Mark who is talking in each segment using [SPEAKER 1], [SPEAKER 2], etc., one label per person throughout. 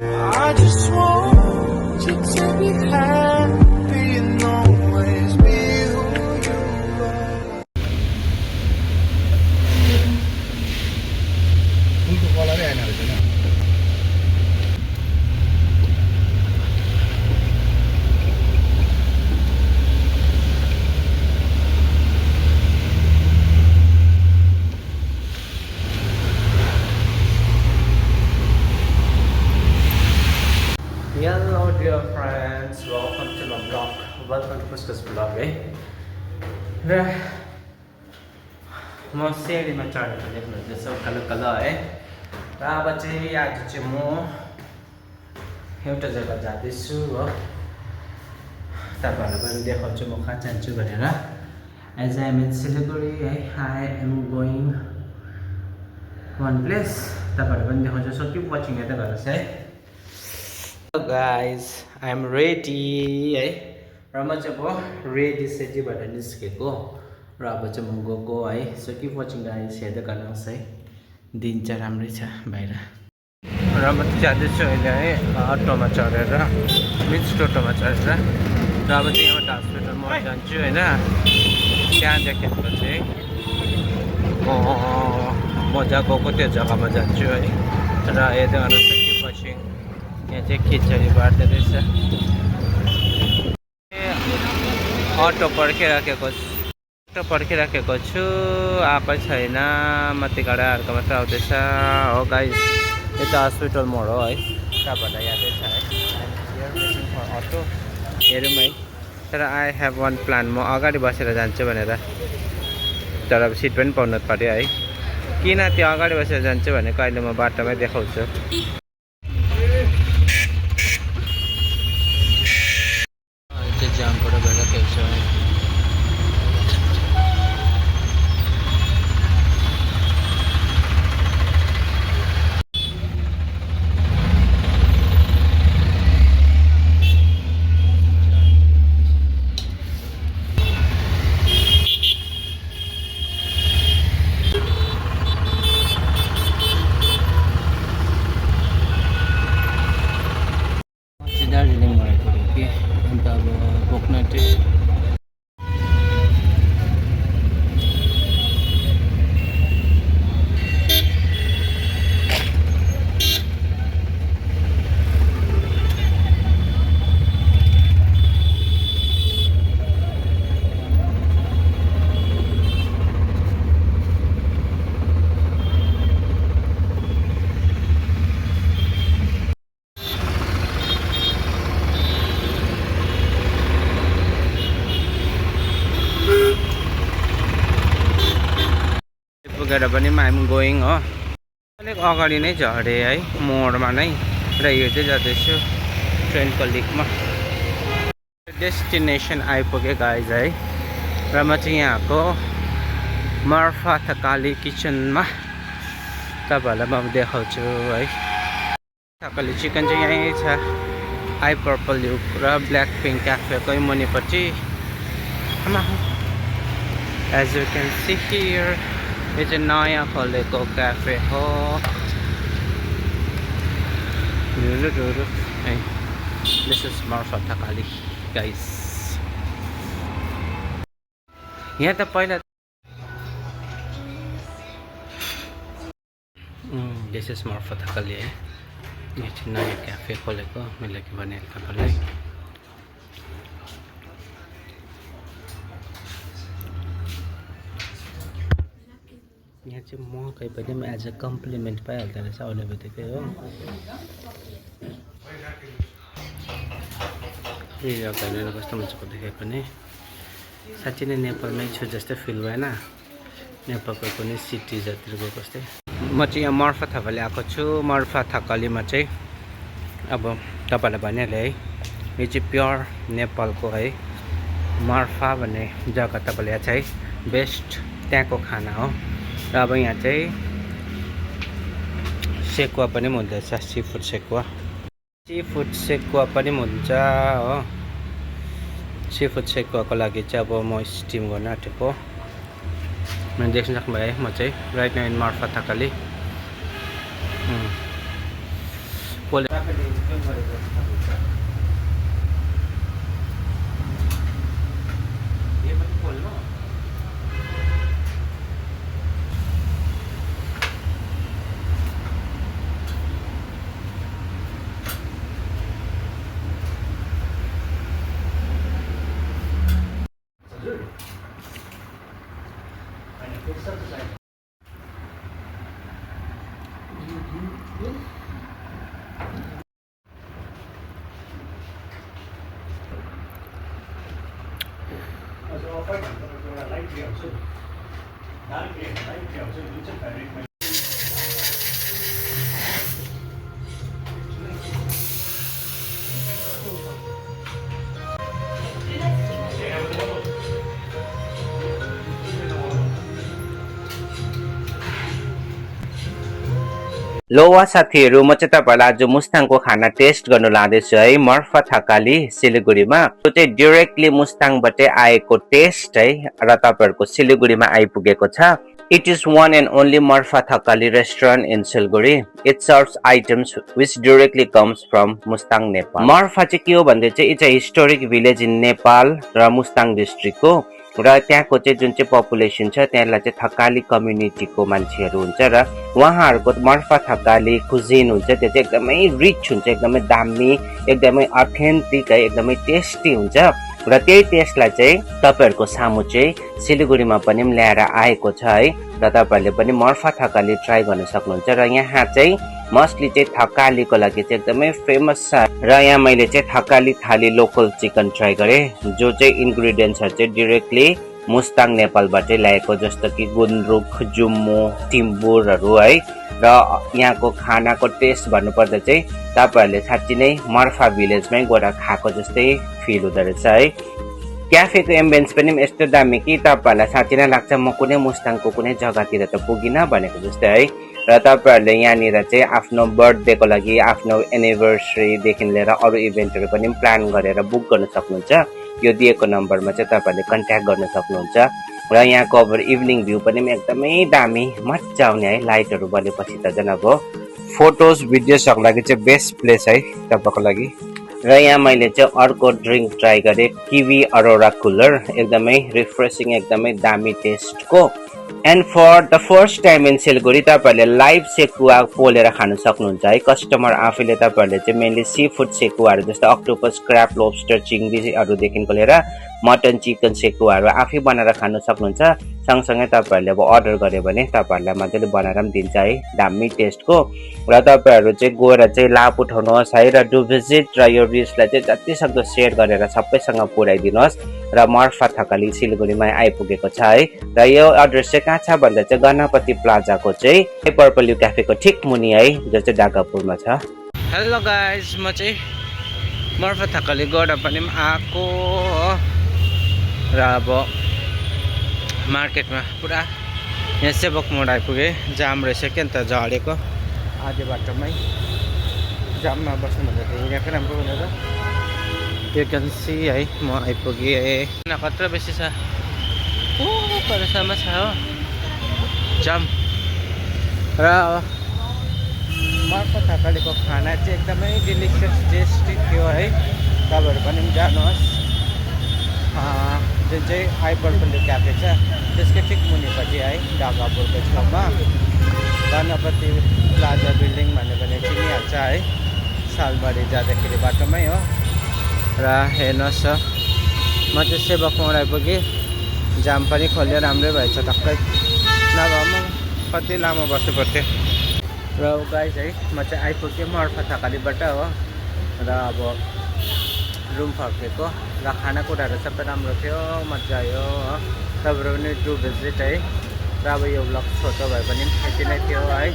[SPEAKER 1] I just want you to be happy and always be who you are.
[SPEAKER 2] फुलको कलरै आएन रहेछ होइन
[SPEAKER 3] Hello dear friends, welcome to my vlog. Welcome to Pushka's vlog र म सिँढीमा चढेको देख्नुहुँदैछ उकालो उकालो है र अब चाहिँ आज चाहिँ म एउटा जग्गा जाँदैछु हो तपाईँहरूलाई पनि देखाउँछु म कहाँ जान्छु भनेर as I am in Siliguri है I am going one place तपाईँहरू पनि देखाउँछु सो किप वाचिङ हेर्दै गर्नुहोस् है Hello guys, I'm ready है र म चाहिँ अब रेडी सेडी भएर निस्केको र अब चाहिँ म गएको है सो किप वाचिङ गाइस हेर्दै गर्नुहोस् है दिन चाहिँ राम्रै छ बाहिर र म जाँदैछु अहिले है अटोमा चढेर मिन्स टोटोमा चढेर र अब चाहिँ यहाँबाट हस्पिटल म जान्छु होइन त्यहाँदेखिको चाहिँ म जहाँ गएको त्यो जग्गामा जान्छु है र हेर्दै गर्नुहोस् किप वाचिङ यहाँ चाहिँ खिचडी बार्दै रहेछ अटो पर्खिराखेको छु आएकै छैन मतिगडाहरूको मात्रै आउँदैछ हो गाइस यो त हस्पिटल मोड हो है तपाईँहरूलाई यादै छ है अटो हेरौँ है तर आई हेभ वान प्लान म अगाडि बसेर जान्छु भनेर तर अब सिट पनि पाउनु पऱ्यो है किन त्यो अगाडि बसेर जान्छु भनेको अहिले म बाटोमै देखाउँछु जामबाट गइरहेको छ दार्जिलिङ भएको हो कि अन्त अब बोक्न चाहिँ पुगेर पनि आइम गोइङ हो अलिक अगाडि नै झरेँ है मोडमा नै र यो चाहिँ जाँदैछु ट्रेनको लिकमा डेस्टिनेसन आइपुगेँ गाइज है र म चाहिँ यहाँको मर्फा थकाली किचनमा तपाईँहरूलाई म देखाउँछु है थकाली चिकन चाहिँ यहीँ छ आई पर्पल युक र ब्ल्याक पिङ्क क्याफेकै मुनिपट्टि as you can see here यो चाहिँ नयाँ खोलेको क्याफे हो है this is Marpha Thakali guys यहाँ त पहिला दिस इज मर्फा थकाली है यो चाहिँ नयाँ क्याफे खोलेको मैले के भने तपाईँलाई यहाँ चाहिँ मकै पनि एज अ कम्प्लिमेन्ट पाइहाल्दो रहेछ आउने बित्तिकै हो हेरेर कस्तो मजाको देखेँ पनि साँच्चै नै नेपालमै छु जस्तै फिल भएन नेपालको कुनै सिटी जतिर गएको जस्तै म चाहिँ यहाँ मर्फा थकाली आएको छु मर्फा थकालीमा चाहिँ अब तपाईँलाई भनिहालेँ है यो चाहिँ प्योर नेपालको है मर्फा भन्ने जग्गा तपाईँलाई याद छ है बेस्ट त्यहाँको खाना हो र अब यहाँ चाहिँ सेकुवा पनि हुँदैछ सी फुड सेकुवा पनि हुन्छ हो सी फुड सेकुवाको लागि चाहिँ अब म स्टिम गर्न आँटेको मैले देख्न सक्नुभयो है म चाहिँ राइट नाउ इन मर्फा थकाली पोले गरेको छ यो पनि खोल्नु हजुर अनि त्यसो चाहिँ लोवा साथीहरू म चाहिँ तपाईहरुलाई आज मुस्ताङको खाना टेस्ट गर्नु लाँदैछु है मर्फा थकाली सिलिगुडीमा त्यो चाहिँ डाइरेक्टली मुस्ताङबाटै आएको टेस्ट है र तपाईहरुको सिलिगुडीमा आइपुगेको छ It is one and only Marfa Thakali restaurant in Siliguri. It serves items which directly comes from Mustang, Nepal. Marfa चाहिँ के हो भन्दै चाहिँ it's a historic village in Nepal र मुस्ताङ डिस्ट्रिक्ट हो र त्यहाँको चाहिँ जुन चाहिँ पपुलेसन छ त्यहाँलाई चाहिँ थकाली कम्युनिटीको मान्छेहरू हुन्छ र उहाँहरूको मर्फा थकाली कुजिन हुन्छ त्यो चाहिँ एकदमै रिच हुन्छ एकदमै दामी एकदमै अथेन्टिक है एकदमै टेस्टी हुन्छ र त्यही टेस्टलाई चाहिँ तपाईहरुको सामु चाहिँ सिलिगुडीमा पनि ल्याएर आएको छ है र तपाईहरुले पनि मर्फा थकाली ट्राई गर्न सक्नुहुन्छ र यहाँ चाहिँ मस्टली चाहिँ थकालीको लागि चाहिँ एकदमै फेमस छ र यहाँ मैले चाहिँ थकाली थाली लोकल चिकन ट्राई गरे जो चाहिँ इन्ग्रेडिएन्ट्सहरु चाहिँ डाइरेक्टली मुस्ताङ नेपालबाटै ल्याएको जस्तो कि गुन्द्रुक जुम्मो टिम्बुरहरु है र यहाँको खानाको टेस्ट भन्नुपर्दा चाहिँ तपाईहरुले साच्चै नै मर्फा भिलेजमै गएर खाएको जस्तै फिल हुँदो रहेछ है क्याफेको एम्बियन्स पनि यस्तो दामी कि तपाईहरुलाई साच्चै नै लाग्छ म कुनै मुस्ताङको कुनै जग्गातिर त पुगिन भनेको जस्तै है र तपाईहरुले यहाँनिर चाहिँ आफ्नो बर्थडेको लागि आफ्नो एनिभर्सरी देखि लिएर अरु इभेन्टहरु पनि प्लान गरेर बुक गर्न सक्नुहुन्छ यो दिएको नम्बरमा चाहिँ तपाईहरुले कन्ट्याक्ट गर्न सक्नुहुन्छ र यहाँको अब इभिनिङ भ्यू पनि एकदमै दामी मज्जा आउने है लाइटहरु बलेपछि त जन अब फोटोज भिडियोजहरुको लागि चाहिँ बेस्ट प्लेस है तपाईको लागि र यहाँ मैले चाहिँ अर्को ड्रिंक ट्राई गरे किवी अरोरा कुलर एकदमै रिफ्रेशिङ एकदमै दामी टेस्टको and for the first time in Siliguri तपाईहरुले लाइभ सेकुवा पोलेर खान सक्नुहुन्छ है कस्टमर आफैले तपाईहरुले चाहिँ मेनली सी फुड सेकुवाहरु जस्तो अक्टोपस क्र्याब लोब्स्टर चिङ्गीहरु देखिनको लिएर मटन चिकन सेकुवाहरु आफै बनाएर खान सक्नुहुन्छ सँगसँगै तपाईहरुले अब अर्डर गर्यो भने तपाईहरुलाई मजाले बनाएर पनि दिन्छ है दामी टेस्टको र तपाईहरु चाहिँ गएर चाहिँ लाभ उठाउनुहोस् है र डु भिजिट र यो रिल्सलाई चाहिँ जति सक्दो शेयर गरेर सबैसँग पुर्याइदिनुहोस् र मर्फा थकाली सिलगढीमा आइपुगेको छ है र यो एड्रेस चाहिँ कहाँ छ भन्दा चाहिँ गणपति प्लाजाको चाहिँ पर्पल यु क्याफेको ठिक मुनि है जो चाहिँ डागापुरमा छ हेलो गाइस म चाहिँ मर्फा थकाली गएर पनि आएको र अब मार्केटमा पुरा यहाँ सेवक मोड आइपुगे जाम रहेछ के त झरेको आधी बाटोमै जाममा बस्नु भन्दा त हिँडेकै राम्रो भनेर यु क्यान सी है म आइपुगेँ कत्रो बेसी छ ओ परसम्म छ हो जाम र मर्फा थकालीको खाना चाहिँ एकदमै डिलिसियस टेस्टी थियो है तपाईहरु पनि जानुहोस् जुन चाहिँ पर्पल यु क्याफे छ त्यसकै ठिक मुनिपट्टि है डागापुरको छेउमा गणपति प्लाजा बिल्डिङ भन्यो भने चिनिहाल्छ है सालबारी जाँदाखेरि बाटोमै हो र हेर्नुहोस् म चाहिँ सेवक मोड आइपुगेँ जाम पनि खोल्यो राम्रै भएछ टक्कै नभए म कति लामो बस्नु पर्थ्यो र गाइस है म चाहिँ आइपुगेँ मर्फा थकालीबाट हो र अब रुम फर्केको र खानाकुराहरू सबै राम्रो थियो मजा आयो हो तपाईँहरू पनि टु भिजिट है र अब यो ब्लग छोटो भए पनि यति नै थियो है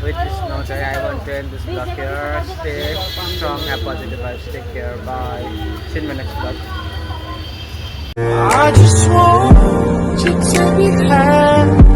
[SPEAKER 3] with this note I want to end this vlog here. Stay strong, have positive vibes, take care, bye. See you in my next vlog.
[SPEAKER 1] I just want you to be happy.